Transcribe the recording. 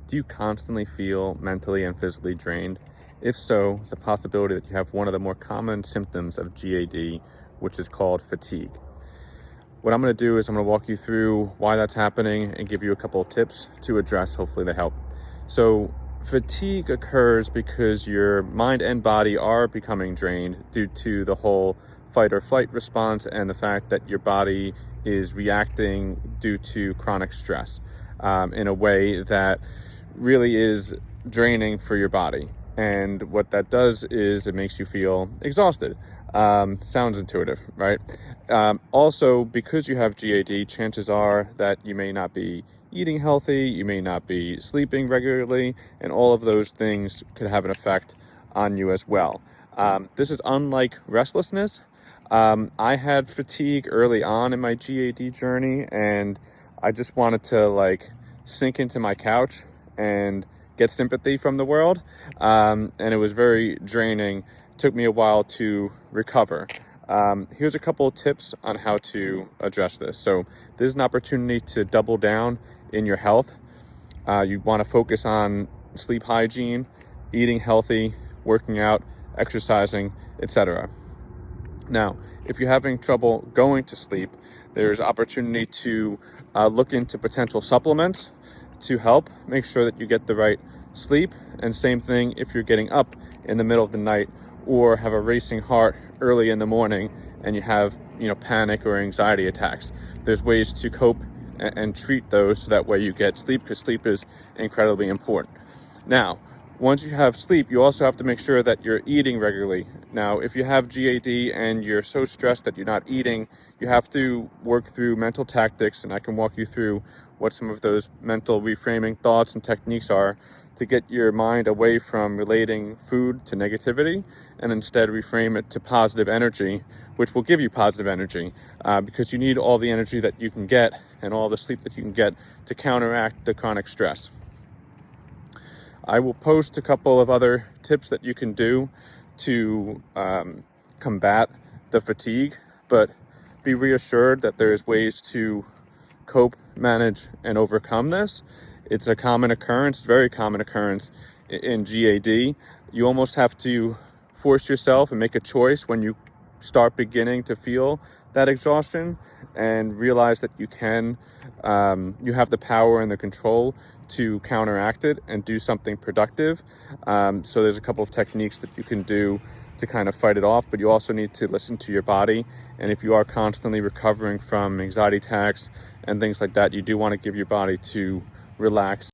Do you constantly feel mentally and physically drained? If so, it's a possibility that you have one of the more common symptoms of GAD, which is called fatigue. What I'm going to do is I'm going to walk you through why that's happening and give you a couple of tips to address. Hopefully they help. So fatigue occurs because your mind and body are becoming drained due to the whole fight or flight response and the fact that your body is reacting due to chronic stress in a way that really is draining for your body. And what that does is it makes you feel exhausted. Sounds intuitive, right? Also, because you have GAD, chances are that you may not be eating healthy, you may not be sleeping regularly, and all of those things could have an effect on you as well. This is unlike restlessness. I had fatigue early on in my GAD journey, and I just wanted to sink into my couch and get sympathy from the world, and it was very draining. It took me a while to recover. Here's a couple of tips on how to address this. So this is an opportunity to double down in your health. You want to focus on sleep hygiene, eating healthy, working out, exercising, etc. Now, if you're having trouble going to sleep, there's opportunity to look into potential supplements to help make sure that you get the right sleep. And same thing if you're getting up in the middle of the night or have a racing heart early in the morning and you have panic or anxiety attacks. There's ways to cope and treat those so that way you get sleep, because sleep is incredibly important. Now, once you have sleep, you also have to make sure that you're eating regularly. Now, if you have GAD and you're so stressed that you're not eating, you have to work through mental tactics, and I can walk you through what some of those mental reframing thoughts and techniques are to get your mind away from relating food to negativity and instead reframe it to positive energy, which will give you positive energy because you need all the energy that you can get and all the sleep that you can get to counteract the chronic stress. I will post a couple of other tips that you can do to combat the fatigue, but be reassured that there's ways to cope, manage, and overcome this. It's a common occurrence, very common occurrence in GAD. You almost have to force yourself and make a choice when you start beginning to feel that exhaustion and realize that you have the power and the control to counteract it and do something productive. So there's a couple of techniques that you can do to kind of fight it off, but you also need to listen to your body. And if you are constantly recovering from anxiety attacks and things like that, you do want to give your body to relax.